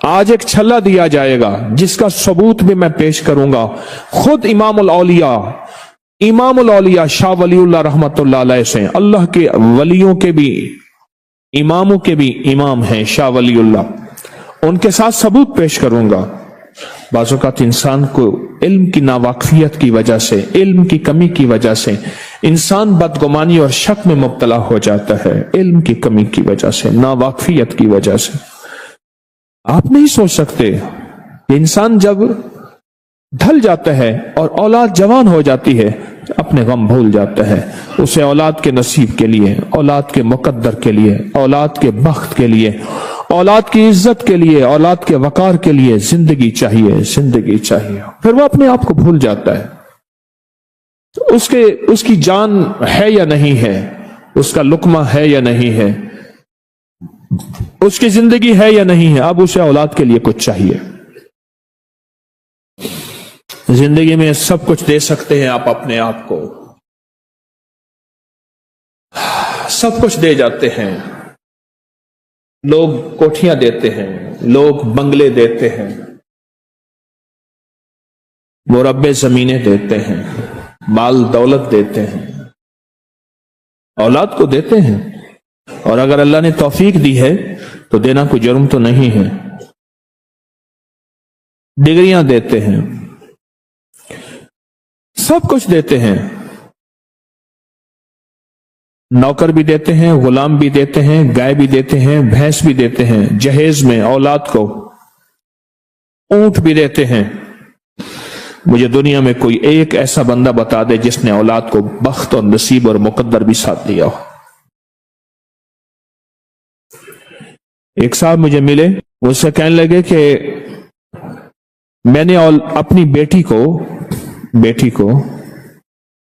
آج ایک چھلا دیا جائے گا جس کا ثبوت بھی میں پیش کروں گا. خود امام الاولیاء شاہ ولی اللہ رحمت اللہ علیہ سے، اللہ کے ولیوں کے بھی اماموں کے بھی امام ہیں شاہ ولی اللہ، ان کے ساتھ ثبوت پیش کروں گا. بعض اوقات انسان کو علم کی ناواقفیت کی وجہ سے، علم کی کمی کی وجہ سے انسان بدگمانی اور شک میں مبتلا ہو جاتا ہے، علم کی کمی کی وجہ سے، ناواقفیت کی وجہ سے. آپ نہیں سوچ سکتے کہ انسان جب ڈھل جاتا ہے اور اولاد جوان ہو جاتی ہے اپنے غم بھول جاتا ہے. اسے اولاد کے نصیب کے لیے، اولاد کے مقدر کے لیے، اولاد کے بخت کے لیے، اولاد کی عزت کے لیے، اولاد کے وقار کے لیے زندگی چاہیے، زندگی چاہیے. پھر وہ اپنے آپ کو بھول جاتا ہے. اس کی جان ہے یا نہیں ہے، اس کا لقمہ ہے یا نہیں ہے، اس کی زندگی ہے یا نہیں ہے. اب اسے اولاد کے لیے کچھ چاہیے. زندگی میں سب کچھ دے سکتے ہیں آپ اپنے آپ کو، سب کچھ دے جاتے ہیں. لوگ کوٹھیاں دیتے ہیں، لوگ بنگلے دیتے ہیں، مربع زمینیں دیتے ہیں، مال دولت دیتے ہیں، اولاد کو دیتے ہیں. اور اگر اللہ نے توفیق دی ہے تو دینا کوئی جرم تو نہیں ہے. ڈگریاں دیتے ہیں، سب کچھ دیتے ہیں. نوکر بھی دیتے ہیں، غلام بھی دیتے ہیں، گائے بھی دیتے ہیں، بھینس بھی دیتے ہیں، جہیز میں اولاد کو اونٹ بھی دیتے ہیں. مجھے دنیا میں کوئی ایک ایسا بندہ بتا دے جس نے اولاد کو بخت اور نصیب اور مقدر بھی ساتھ دیا ہو. ایک صاحب مجھے ملے، مجھ سے کہنے لگے کہ میں نے اپنی بیٹی کو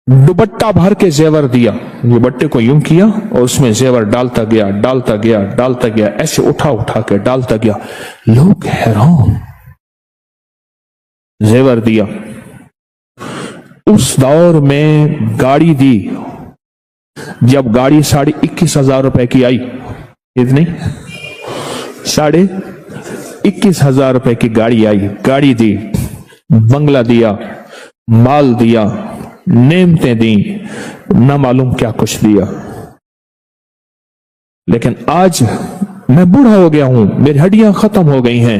دوپٹہ بھر کے زیور دیا. دوپٹے کو یوں کیا اور اس میں زیور ڈالتا گیا، ایسے اٹھا کے ڈالتا گیا. لوگ حیران. زیور دیا. اس دور میں گاڑی دی، جب گاڑی 21,500 روپے کی آئی، اتنی 21,500 روپے کی گاڑی آئی، گاڑی دی، بنگلہ دیا، مال دیا، نعمتیں دیں، نہ معلوم کیا کچھ دیا. لیکن آج میں بوڑھا ہو گیا ہوں، میری ہڈیاں ختم ہو گئی ہیں.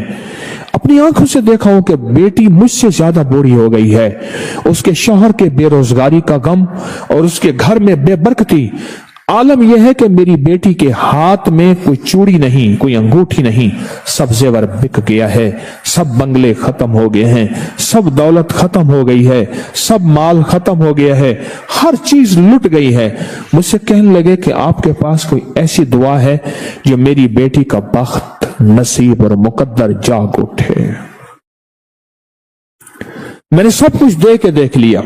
اپنی آنکھوں سے دیکھا ہوں کہ بیٹی مجھ سے زیادہ بوڑھی ہو گئی ہے. اس کے شوہر کے بے روزگاری کا غم اور اس کے گھر میں بے برکتی. عالم یہ ہے کہ میری بیٹی کے ہاتھ میں کوئی چوڑی نہیں، کوئی انگوٹھی نہیں، سب زیور بک گیا ہے، سب بنگلے ختم ہو گئے ہیں، سب دولت ختم ہو گئی ہے، سب مال ختم ہو گیا ہے، ہر چیز لٹ گئی ہے. مجھ سے کہنے لگے کہ آپ کے پاس کوئی ایسی دعا ہے جو میری بیٹی کا بخت، نصیب اور مقدر جاگ اٹھے. میں نے سب کچھ دے کے دیکھ لیا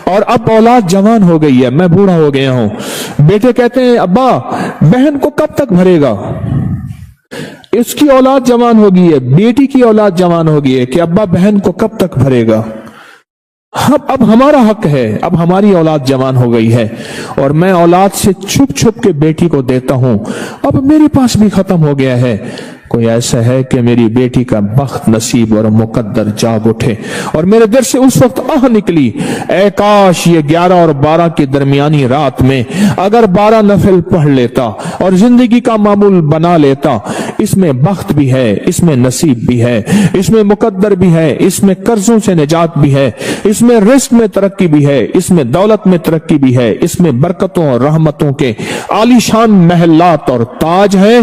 اور اب اولاد جوان ہو گئی ہے، میں بوڑھا ہو گیا ہوں. بیٹے کہتے ہیں ابا بہن کو کب تک بھرے گا؟ اس کی اولاد جوان ہو گئی ہے، بیٹی کی اولاد جوان ہو گئی ہے کہ ابا بہن کو کب تک بھرے گا؟ اب ہمارا حق ہے، اب ہماری اولاد جوان ہو گئی ہے اور میں اولاد سے چھپ چھپ کے بیٹی کو دیتا ہوں. اب میرے پاس بھی ختم ہو گیا ہے. کوئی ایسا ہے کہ میری بیٹی کا بخت، نصیب اور مقدر جاگ اٹھے. اور میرے دل سے اس وقت آہ نکلی، اے کاش یہ 11 اور 12 کی درمیانی رات میں اگر 12 نفل پڑھ لیتا اور زندگی کا معمول بنا لیتا. اس میں بخت بھی ہے، اس میں نصیب بھی ہے، اس میں مقدر بھی ہے، اس میں قرضوں سے نجات بھی ہے، اس میں رزق میں ترقی بھی ہے، اس میں دولت میں ترقی بھی ہے، اس میں برکتوں اور رحمتوں کے عالی شان محلات اور تاج ہے.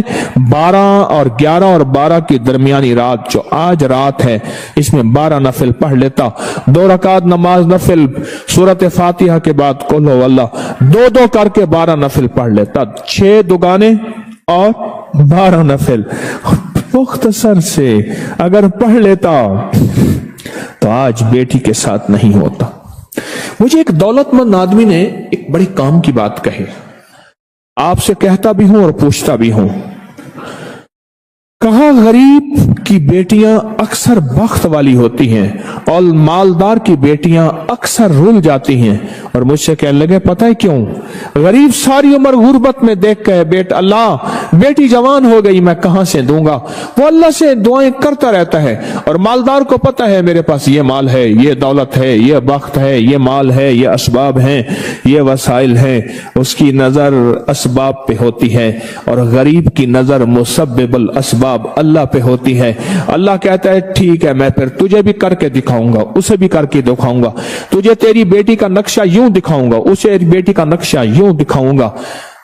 12 اور 12 کی درمیانی رات جو آج رات ہے، اس میں 12 نفل پڑھ لیتا. 2 رکعت نماز نفل، سورۃ فاتحہ کے بعد قل ہو اللہ، 2 کر کے 12 نفل پڑھ لیتا. 6 دگانے اور 12 نفل مختصر سے اگر پڑھ لیتا تو آج بیٹی کے ساتھ نہیں ہوتا. مجھے ایک دولت مند آدمی نے ایک بڑے کام کی بات کہی. آپ سے کہتا بھی ہوں اور پوچھتا بھی ہوں. کہا غریب کی بیٹیاں اکثر بخت والی ہوتی ہیں اور مالدار کی بیٹیاں اکثر رل جاتی ہیں. اور مجھ سے کہنے لگے پتہ ہے کیوں؟ غریب ساری عمر غربت میں دیکھ کے بیٹا اللہ बेटी जवान हो गई, मैं कहां से दूंगा। वो अल्लाह से दुआएं करता रहता है। और मालदार को पता है मेरे पास ये माल है, ये दौलत है, ये बख्त है, ये माल है, ये असबाब हैं, ये वसाइल हैं। उसकी नजर असबाब पे होती है और गरीब की नजर मुसब्बिबुल असबाब अल्लाह पे होती है। अल्लाह कहता है ठीक है, मैं फिर तुझे भी करके दिखाऊंगा, उसे भी करके दिखाऊंगा, तुझे तेरी बेटी का नक्शा यूं दिखाऊंगा, उसे बेटी का नक्शा यूं दिखाऊंगा।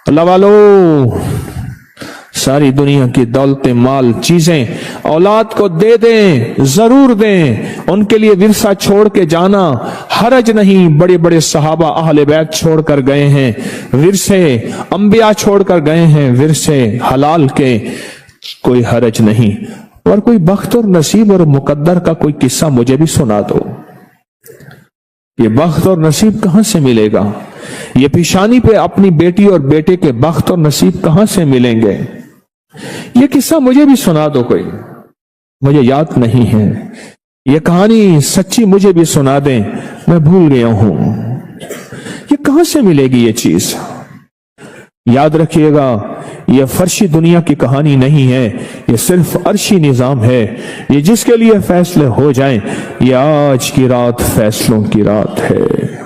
अल्लाह वालों, सारी दुनिया की दौलतें, माल, चीजें औलाद को दे दें, जरूर दें। उनके लिए विरसा छोड़ के जाना हरज नहीं। बड़े बड़े सहाबा अहले बैत छोड़ कर गए हैं विरसे, अंबिया छोड़ कर गए हैं विरसे हलाल के, कोई हरज नहीं। और कोई बख्त और नसीब और मुकद्दर का कोई किस्सा मुझे भी सुना दो। ये बख्त और नसीब कहां से मिलेगा? ये पेशानी पे अपनी बेटी और बेटे के बख्त और नसीब कहां से मिलेंगे? ये किस्सा मुझे भी सुना दो कोई, मुझे याद नहीं है। ये कहानी सच्ची मुझे भी सुना दें, मैं भूल गया हूं। ये कहां से मिलेगी ये चीज? याद रखिएगा, ये फर्शी दुनिया की कहानी नहीं है, ये सिर्फ अर्शी निजाम है। ये जिसके लिए फैसले हो जाएं, ये आज की रात फैसलों की रात है।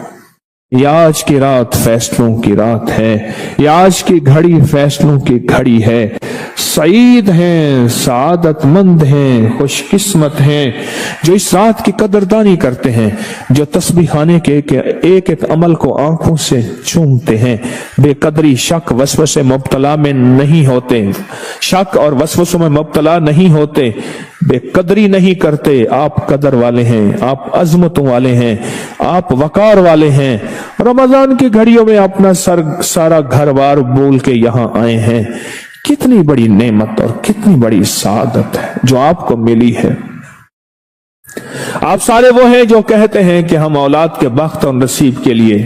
ये आज की रात फैसलों की रात है। ये आज की घड़ी फैसलों की घड़ी है। सईद हैं, सादतमंद हैं, खुशकिस्मत हैं जो इस रात की कदरदानी करते हैं, जो तस्बीहाने के एक एक अमल को आंखों से चूमते हैं, बेकदरी, शक, वसवसे मुब्तला में नहीं होते, शक और वसवसों में मुब्तला नहीं होते, बेकदरी नहीं करते। आप कदर वाले हैं, आप अजमतों वाले हैं, आप वकार वाले हैं। रमजान की घड़ियों में अपना सारा घर बार बोल के यहां आए हैं। कितनी बड़ी नेमत और कितनी बड़ी सादत है जो आपको मिली है। आप सारे वो हैं जो कहते हैं कि हम औलाद के बख्त और नसीब के लिए,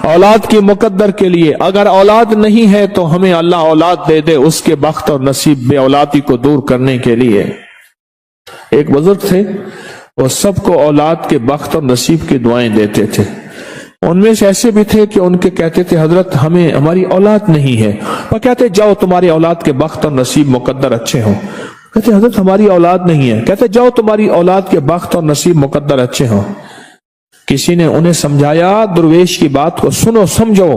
औलाद की मुकद्दर के लिए, अगर औलाद नहीं है तो हमें अल्लाह औलाद दे दे, उसके बख्त और नसीब बे औलादी को दूर करने के लिए। एक बुजुर्ग थे, वो सबको औलाद के बख्त और नसीब की दुआएं देते थे। उनमें से ऐसे भी थे कि उनके कहते थे हजरत हमें हमारी औलाद नहीं है, पर कहते जाओ तुम्हारी औलाद के बख्त और नसीब मुकद्दर अच्छे हों। कहते हजरत हमारी औलाद नहीं है, कहते जाओ तुम्हारी औलाद के बख्त और नसीब मुकद्दर अच्छे हों। किसी ने उन्हें समझाया, दुर्वेश की बात को सुनो समझो।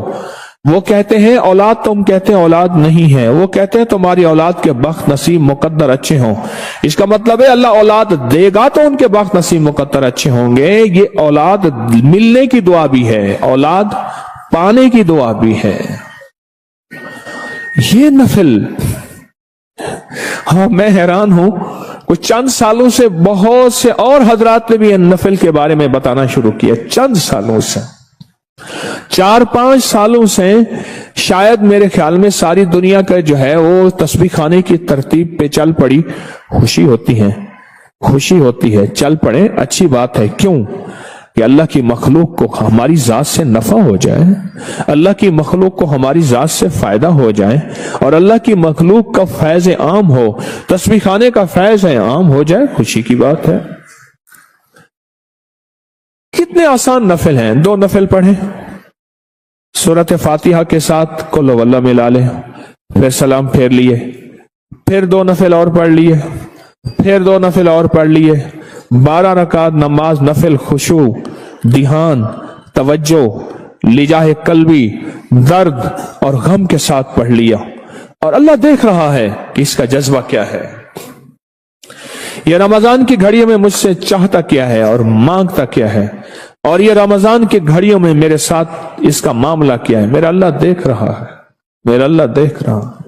वो कहते हैं औलाद, तुम कहते हैं औलाद नहीं है, वो कहते हैं तुम्हारी औलाद के बख्त नसीब मुकद्दर अच्छे हों। इसका मतलब है अल्लाह औलाद देगा तो उनके बख्त नसीब मुकद्दर अच्छे होंगे। ये औलाद मिलने की दुआ भी है, औलाद पाने की दुआ भी है। ये नफिल, हाँ मैं हैरान हूं, कुछ चंद सालों से बहुत से और हजरात ने भी नफिल के बारे में बताना शुरू किया। चंद सालों से, 4-5 सालों से शायद मेरे ख्याल में सारी दुनिया का जो है वो तस्बीह खाने की तरतीब पे चल पड़ी। खुशी होती है, खुशी होती है, चल पड़े, अच्छी बात है। क्यों? कि अल्लाह की मखलूक को हमारी जात से नफा हो जाए, अल्लाह की मखलूक को हमारी जात से फायदा हो जाए, और अल्लाह की मखलूक का फैज आम हो, तस्बीह खाने का फैज आम हो जाए, खुशी की बात है। कितने आसान नफिल हैं। 2 नफिल पढ़े, सूरत फातिहा के साथ कुल वल्लाह मिला ले, फिर सलाम फेर लिए, फिर 2 नफिल और पढ़ लिए, फिर 2 नफिल और पढ़ लिए। 12 रकात नमाज नफिल खुशू, ध्यान, तवज्जो, लिजाह कल्बी, दर्द और गम के साथ पढ़ लिया। और अल्लाह देख रहा है कि इसका जज्बा क्या है, ये रमजान की घड़ियों में मुझसे चाहता क्या है और मांगता क्या है, और ये रमजान की घड़ियों में मेरे साथ इसका मामला क्या है। मेरा अल्लाह देख रहा है, मेरा अल्लाह देख रहा है।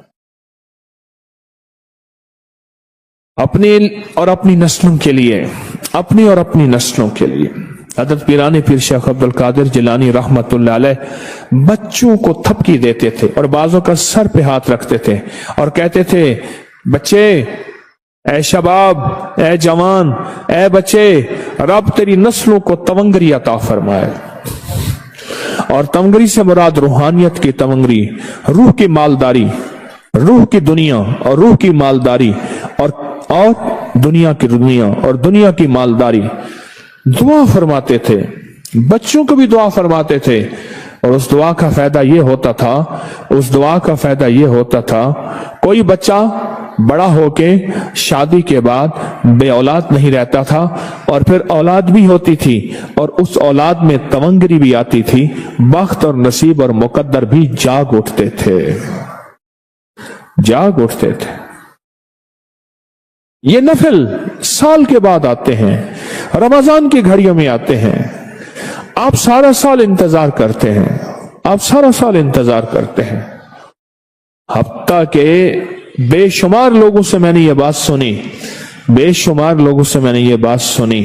अपनी और अपनी नस्लों के लिए, अपनी और अपनी नस्लों के लिए। हज़रत पीरानी पीर शेख अब्दुल कादिर जिलानी रहमतुल्लाह अलैह बच्चों को थपकी देते थे और बाजों का सर पे हाथ रखते थे और कहते थे, बच्चे, ऐ शबाब, ऐ जवान, ऐ बच्चे, रब तेरी नस्लों को तवंगरी अता फरमाए। और तवंगरी से मुराद रूहानियत की तवंगरी, रूह की मालदारी, रूह की दुनिया और रूह की मालदारी, और दुनिया की दुनिया और दुनिया की मालदारी। दुआ फरमाते थे, बच्चों को भी दुआ फरमाते थे। और उस दुआ का फायदा ये होता था, कोई बच्चा बड़ा होके शादी के बाद बे औलाद नहीं रहता था, और फिर औलाद भी होती थी और उस औलाद में तवंगरी भी आती थी, बख्त और नसीब और मुकद्दर भी जाग उठते थे। ये नफिल साल के बाद आते हैं, रमजान की घड़ियों में आते हैं। आप सारा साल इंतजार करते हैं। हफ्ता के बेशुमार लोगों से मैंने ये बात सुनी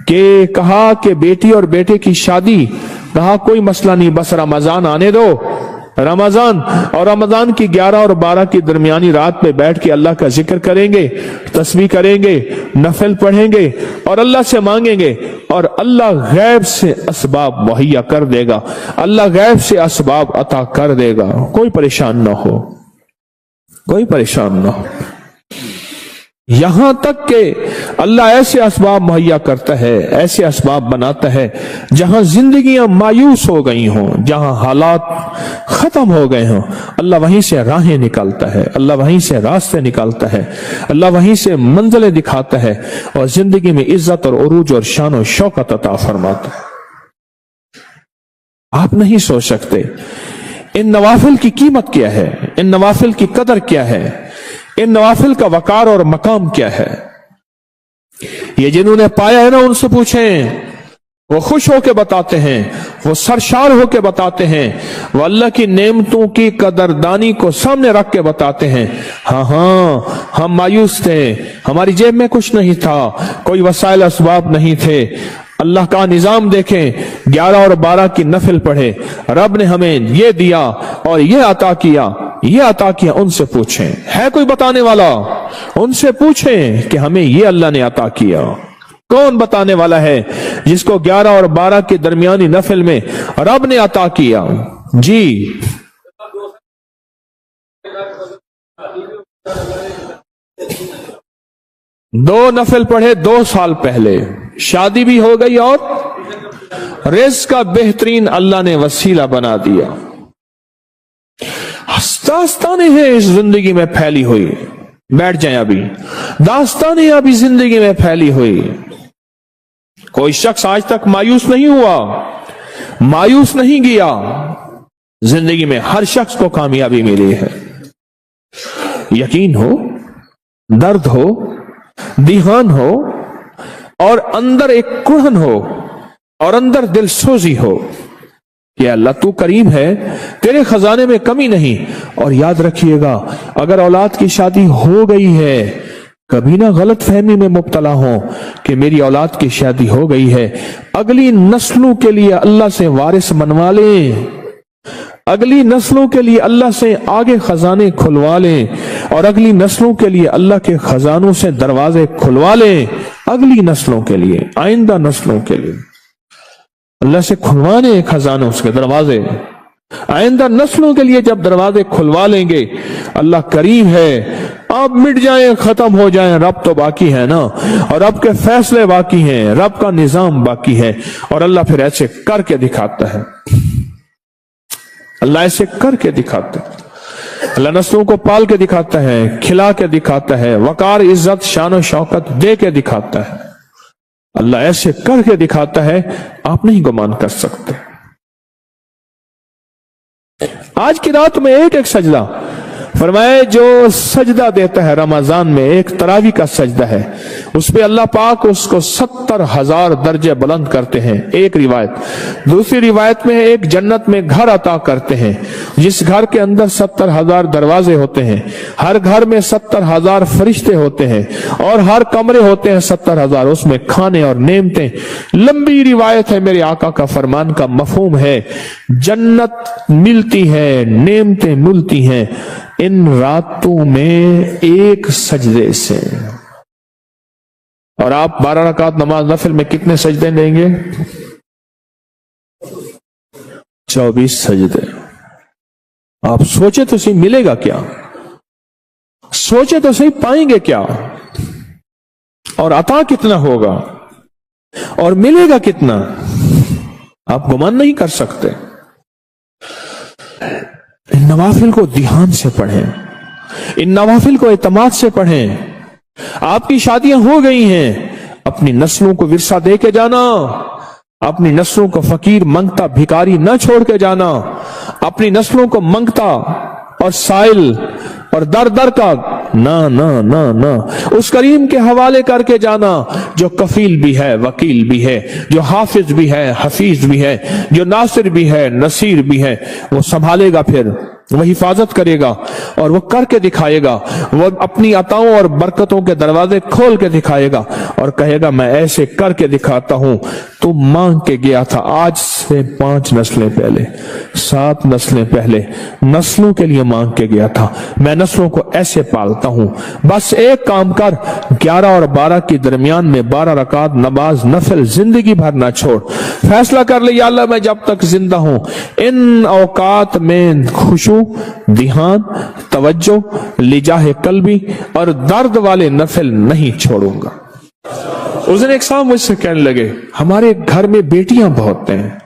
कि कहा कि बेटी और बेटे की शादी, कहा कोई मसला नहीं, बस रमजान आने दो। रमजान की 11 और 12 की दरमियानी रात पे बैठ के अल्लाह का जिक्र करेंगे, तस्बीह करेंगे, नफल पढ़ेंगे और अल्लाह से मांगेंगे, और अल्लाह गैब से असबाब मुहैया कर देगा, अल्लाह गैब से असबाब अता कर देगा। कोई परेशान ना हो। यहां तक कि अल्लाह ऐसे असबाब मुहैया करता है, ऐसे असबाब बनाता है, जहां जिंदगियां मायूस हो गई हों, जहां हालात खत्म हो गए हों, अल्लाह वहीं से राहें निकालता है, अल्लाह वहीं से रास्ते निकालता है, अल्लाह वहीं से मंजिलें दिखाता है और जिंदगी में इज्जत और उरूज और शान और शौकत अता फरमाता है। आप नहीं सोच सकते इन नवाफिल की कीमत क्या है, इन नवाफिल की कदर क्या है, इन नवाफिल का वकार और मकाम क्या है। ये जिन्होंने पाया है ना, उनसे पूछें, वो खुश होके बताते हैं, वो सरशार होके बताते हैं, वो अल्लाह की नेमतों की कदरदानी को सामने रख के बताते हैं। हाँ, हम मायूस थे, हमारी जेब में कुछ नहीं था, कोई वसाइल असबाब नहीं थे। अल्लाह का निजाम देखें, 11 और 12 की नफिल पढ़े, रब ने हमें ये दिया और ये अता किया। उनसे पूछें, है कोई बताने वाला? उनसे पूछें कि हमें ये अल्लाह ने अता किया। कौन बताने वाला है जिसको 11 और 12 की दरमियानी नफिल में रब ने अता किया? जी, दो नफिल पढ़े 2 साल पहले, शादी भी हो गई और रिज़्क़ का बेहतरीन अल्लाह ने वसीला बना दिया। दास्तानें हैं इस जिंदगी में फैली हुई, बैठ जाएं अभी, दास्तानें अभी जिंदगी में फैली हुई। कोई शख्स आज तक मायूस नहीं हुआ, मायूस नहीं गया। जिंदगी में हर शख्स को कामयाबी मिली है। यकीन हो, दर्द हो, दिहान हो और अंदर एक कुढ़न हो और अंदर दिलसोजी हो कि अल्लाह तू करीम है, तेरे खजाने में कमी नहीं। और याद रखिएगा, अगर औलाद की शादी हो गई है, कभी ना गलत फहमी में मुब्तला हो कि मेरी औलाद की शादी हो गई है। अगली नस्लों के लिए अल्लाह से वारिस बनवा लें, अगली नस्लों के लिए अल्लाह से आगे खजाने खुलवा लें और अगली नस्लों के लिए अल्लाह के खजानों से दरवाजे खुलवा लें। अगली नस्लों के लिए, आइंदा नस्लों के लिए अल्लाह से खुलवाने खजानों के दरवाजे। आइंदा नस्लों के लिए जब दरवाजे खुलवा लेंगे, अल्लाह करीम है। अब मिट जाए, खत्म हो जाए, रब तो बाकी है ना, और रब के फैसले बाकी हैं, रब का निजाम बाकी है। और अल्लाह फिर ऐसे करके दिखाता है, अल्लाह ऐसे करके दिखाता है। अल्लाह नस्लों को पाल के दिखाता है, खिला के दिखाता है, वकार, इज्जत, शान और शौकत दे के दिखाता है। अल्लाह ऐसे करके दिखाता है, आप नहीं गुमान कर सकते। आज की रात में एक सजदा फरमाए, जो सजदा देता है रमजान में, एक तरावी का सजदा है, उस पे अल्लाह पाक उसको 70,000 दर्जे बुलंद करते हैं। एक रिवायत, दूसरी रिवायत में एक जन्नत में घर अता करते हैं, जिस घर के अंदर 70,000 दरवाजे होते हैं, हर घर में 70,000 फरिश्ते होते हैं और हर कमरे होते हैं 70,000, उसमें खाने और नेमतें। लंबी रिवायत है, मेरे आका का फरमान का मफहूम है, जन्नत मिलती है, नेमतें मिलती हैं इन रातों में एक सजदे से। और आप 12 रकात नमाज नफिल में कितने सजदे लेंगे? 24 सजदे। आप सोचे तो सही, मिलेगा क्या? सोचे तो सही, पाएंगे क्या? और अता कितना होगा और मिलेगा कितना? आप गुमान नहीं कर सकते। इन नवाफिल को ध्यान से पढ़ें, इन नवाफिल को एतमाद से पढ़ें। आपकी शादियां हो गई हैं, अपनी नस्लों को विरसा दे के जाना, अपनी नस्लों को फकीर मंगता भिखारी न छोड़ के जाना, अपनी नस्लों को मंगता और साइल और दर दर का ना ना ना ना, उस करीम के हवाले करके जाना जो कफील भी है, वकील भी है, जो हाफिज भी है, हफीज भी है, जो नासिर भी है, नसीर भी है। वो संभालेगा, फिर वो हिफाजत करेगा और वो करके दिखाएगा। वो अपनी अताओं और बरकतों के दरवाजे खोल के दिखाएगा और कहेगा मैं ऐसे करके दिखाता हूं। तू मांग के गया था, आज से 5 नस्लें पहले, 7 नस्लें पहले नस्लों के लिए मांग के गया था। मैं नस्लों को ऐसे पालता हूं। बस एक काम कर, 11 और 12 के दरमियान में 12 रकात नमाज नफल जिंदगी भर ना छोड़। फैसला कर ले, या अल्लाह मैं जब तक जिंदा हूं इन औकात में खुशू, ध्यान, तवज्जो, लिजाहे कल्बी और दर्द वाले नफल नहीं छोड़ूंगा। उस दिन एक साहब मुझसे कहने लगे, हमारे घर में बेटियां बहुत हैं,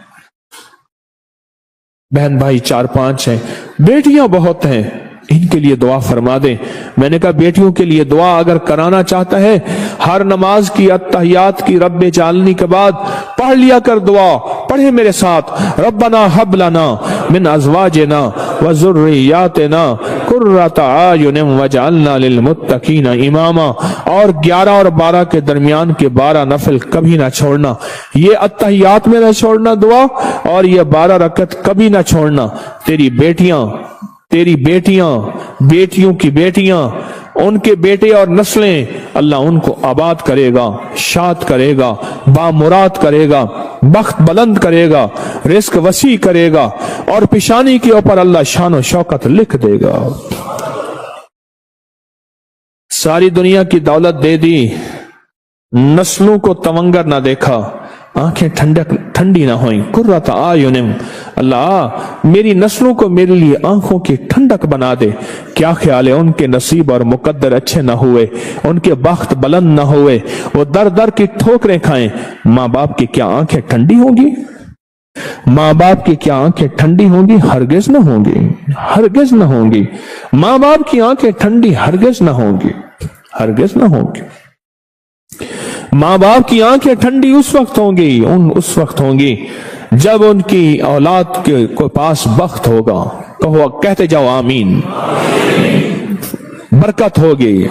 बहन भाई 4-5 हैं, बेटियां बहुत हैं, इनके लिए दुआ फरमा दे। मैंने कहा बेटियों के लिए दुआ अगर कराना चाहता है, हर नमाज की अत्तहियात की रब्बे जालनी के बाद पढ़ लिया कर दुआ। पढ़े मेरे साथ, रब्बना हब लना मिन अज़वाजिना व ज़ुर्रिय्यातिना कुर्रता आयुनिन वजअलना लिलमुत्तकीना इमामा। और 11 और 12 के दरमियान के 12 नफल कभी ना छोड़ना, ये अत्तहियात में ना छोड़ना दुआ, और ये 12 रकत कभी ना छोड़ना। तेरी बेटियां, बेटियों की बेटियां, उनके बेटे और नस्लें, अल्लाह उनको आबाद करेगा, शाद करेगा, बामुराद करेगा, बख्त बुलंद करेगा, रिस्क वसी करेगा और पेशानी के ऊपर अल्लाह शान और शौकत लिख देगा। सारी दुनिया की दौलत दे दी, नस्लों को तवंगर ना देखा, आंखें ठंडी ना हुई। कुर्रत आयुनिम, अल्लाह मेरी नस्लों को मेरे लिए आंखों की ठंडक बना दे। क्या ख्याल है, उनके नसीब और मुकद्दर अच्छे ना हुए, उनके बख्त बुलंद ना हुए, वो दर दर की ठोकरें खाएं, माँ बाप की क्या आंखें ठंडी होंगी? माँ बाप की क्या आंखें ठंडी होंगी? हरगिज ना होंगी, हरगिज ना होंगी। माँ बाप की आंखें ठंडी हरगिज ना होंगी, हरगिज ना होंगी। माँ बाप की आंखें ठंडी उस वक्त होंगी जब उनकी औलाद के पास बख्त होगा। कहो, कहते जाओ आमीन। बरकत होगी,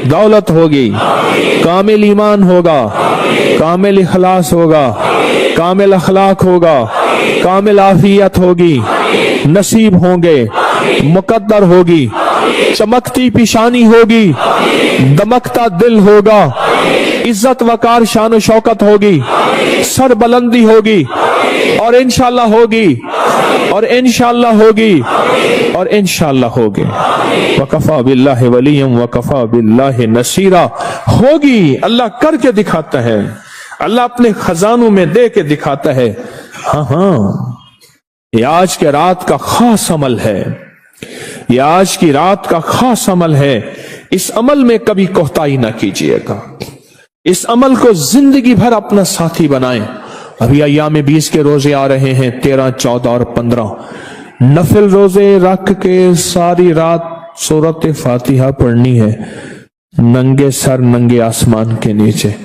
दौलत होगी, कामिल ईमान होगा, कामिल इखलास होगा, कामिल अखलाक होगा, कामिल आफियत होगी, नसीब होंगे, मुकद्दर होगी, चमकती पेशानी होगी, दमकता दिल होगा, इज्जत वकार शान और शौकत होगी, सर बुलंदी होगी और इंशाअल्लाह होगी, और इंशाअल्लाह होगी, और इंशाअल्लाह होगी। वकफा बिल्लाहि वलिय्यम वकफा बिल्लाहि नसीरा होगी। अल्लाह करके दिखाता है, अल्लाह अपने खजानों में दे के दिखाता है। हाँ, ये आज के रात का खास अमल है, ये आज की रात का खास अमल है। इस अमल में कभी कोताही ना कीजिएगा, इस अमल को जिंदगी भर अपना साथी बनाएं। अभी अय्याम 20 के रोजे आ रहे हैं, 13, 14 और 15। नफिल रोजे रख के सारी रात सूरत फातिहा पढ़नी है, नंगे सर, नंगे आसमान के नीचे।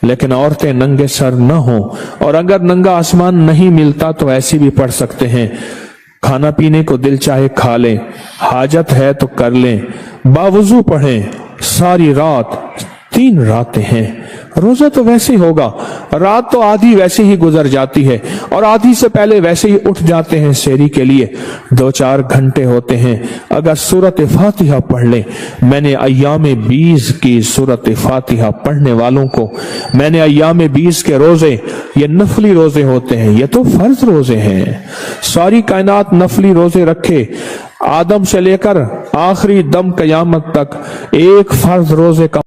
लेकिन औरतें नंगे सर न हो, और अगर नंगा आसमान नहीं मिलता तो ऐसी भी पढ़ सकते हैं। खाना पीने को दिल चाहे खा लें, हाजत है तो कर लें, बावजू पढ़ें सारी रात। 3 रातें हैं, रोजा तो वैसे ही होगा, रात तो आधी वैसे ही गुजर जाती है और आधी से पहले वैसे ही उठ जाते हैं सेहरी के लिए, 2-4 घंटे होते हैं। अगर सूरत फातिहा पढ़ लें, मैंने अय्याम 20 की सूरत फातिहा पढ़ने वालों को, मैंने अय्याम 20 के रोजे, ये नफली रोजे होते हैं, ये तो फर्ज रोजे हैं। सारी कायनात नफली रोजे रखे, आदम से लेकर आखिरी दम कयामत तक एक फर्ज रोजे का